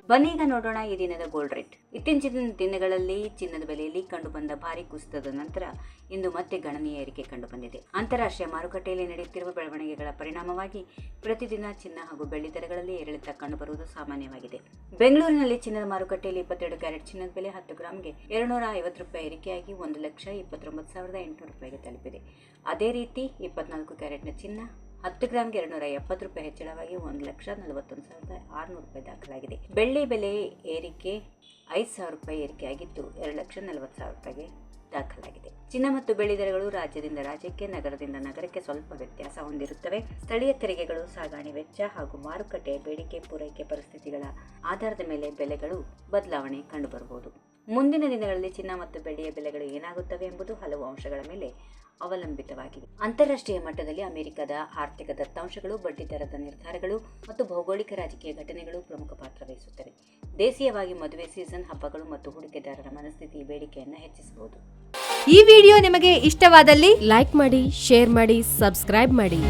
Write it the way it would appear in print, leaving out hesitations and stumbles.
ಬನ್ನಿ ಈಗ ನೋಡೋಣ ಈ ದಿನದ ಗೋಲ್ಡ್ ರೇಟ್. ಇತ್ತೀಚಿನ ದಿನಗಳಲ್ಲಿ ಚಿನ್ನದ ಬೆಲೆಯಲ್ಲಿ ಕಂಡುಬಂದ ಭಾರಿ ಕುಸಿತದ ನಂತರ ಇಂದು ಮತ್ತೆ ಗಣನೀಯ ಏರಿಕೆ ಕಂಡುಬಂದಿದೆ. ಅಂತಾರಾಷ್ಟ್ರೀಯ ಮಾರುಕಟ್ಟೆಯಲ್ಲಿ ನಡೆಯುತ್ತಿರುವ ಬೆಳವಣಿಗೆಗಳ ಪರಿಣಾಮವಾಗಿ ಪ್ರತಿದಿನ ಚಿನ್ನ ಹಾಗೂ ಬೆಳ್ಳಿ ದರಗಳಲ್ಲಿ ಏರಿಳಿತ ಕಂಡುಬರುವುದು ಸಾಮಾನ್ಯವಾಗಿದೆ. ಬೆಂಗಳೂರಿನಲ್ಲಿ ಚಿನ್ನದ ಮಾರುಕಟ್ಟೆಯಲ್ಲಿ 22 ಕ್ಯಾರೆಟ್ ಚಿನ್ನದ ಬೆಲೆ 10 ಗ್ರಾಂಗೆ ₹250 ಏರಿಕೆಯಾಗಿ 1,29,800 ರೂಪಾಯಿಗೆ ತಲುಪಿದೆ. ಅದೇ ರೀತಿ 24 ಕ್ಯಾರೆಟ್ನ ಚಿನ್ನ 10 ಗ್ರಾಂಗೆ ₹270 ಹೆಚ್ಚಳವಾಗಿ 1,41,600 ರೂಪಾಯಿ ದಾಖಲಾಗಿದೆ. ಬೆಳ್ಳಿ ಬೆಲೆ ಏರಿಕೆ 5,000 ರೂಪಾಯಿ ಏರಿಕೆಯಾಗಿದ್ದು 2,40,000 ರೂಪಾಯಿಗೆ ದಾಖಲಾಗಿದೆ. ಚಿನ್ನ ಮತ್ತು ಬೆಳ್ಳಿ ದರಗಳು ರಾಜ್ಯದಿಂದ ರಾಜ್ಯಕ್ಕೆ, ನಗರದಿಂದ ನಗರಕ್ಕೆ ಸ್ವಲ್ಪ ವ್ಯತ್ಯಾಸ ಹೊಂದಿರುತ್ತವೆ. ಸ್ಥಳೀಯ ತೆರಿಗೆಗಳು, ಸಾಗಣೆ ವೆಚ್ಚ ಹಾಗೂ ಮಾರುಕಟ್ಟೆಯ ಬೇಡಿಕೆ ಪೂರೈಕೆ ಪರಿಸ್ಥಿತಿಗಳ ಆಧಾರದ ಮೇಲೆ ಬೆಲೆಗಳು ಬದಲಾವಣೆ ಕಂಡುಬರಬಹುದು. ಮುಂದಿನ ದಿನಗಳಲ್ಲಿ ಚಿನ್ನ ಮತ್ತು ಬೆಳ್ಳಿಯ ಬೆಲೆಗಳು ಏನಾಗುತ್ತವೆ ಎಂಬುದು ಹಲವು ಅಂಶಗಳ ಮೇಲೆ ಅವಲಂಬಿತವಾಗಿದೆ. ಅಂತಾರಾಷ್ಟ್ರೀಯ ಮಟ್ಟದಲ್ಲಿ ಅಮೆರಿಕದ ಆರ್ಥಿಕ ದತ್ತಾಂಶಗಳು, ಬಡ್ಡಿ ದರದ ನಿರ್ಧಾರಗಳು ಮತ್ತು ಭೌಗೋಳಿಕ ರಾಜಕೀಯ ಘಟನೆಗಳು ಪ್ರಮುಖ ಪಾತ್ರ ವಹಿಸುತ್ತವೆ. ದೇಶೀಯವಾಗಿ ಮದುವೆ ಸೀಸನ್, ಹಬ್ಬಗಳು ಮತ್ತು ಹೂಡಿಕೆದಾರರ ಮನಸ್ಥಿತಿ ಬೇಡಿಕೆಯನ್ನು ಹೆಚ್ಚಿಸಬಹುದು. ಈ ವಿಡಿಯೋ ನಿಮಗೆ ಇಷ್ಟವಾದಲ್ಲಿ ಲೈಕ್ ಮಾಡಿ, ಶೇರ್ ಮಾಡಿ, ಸಬ್ಸ್ಕ್ರೈಬ್ ಮಾಡಿ.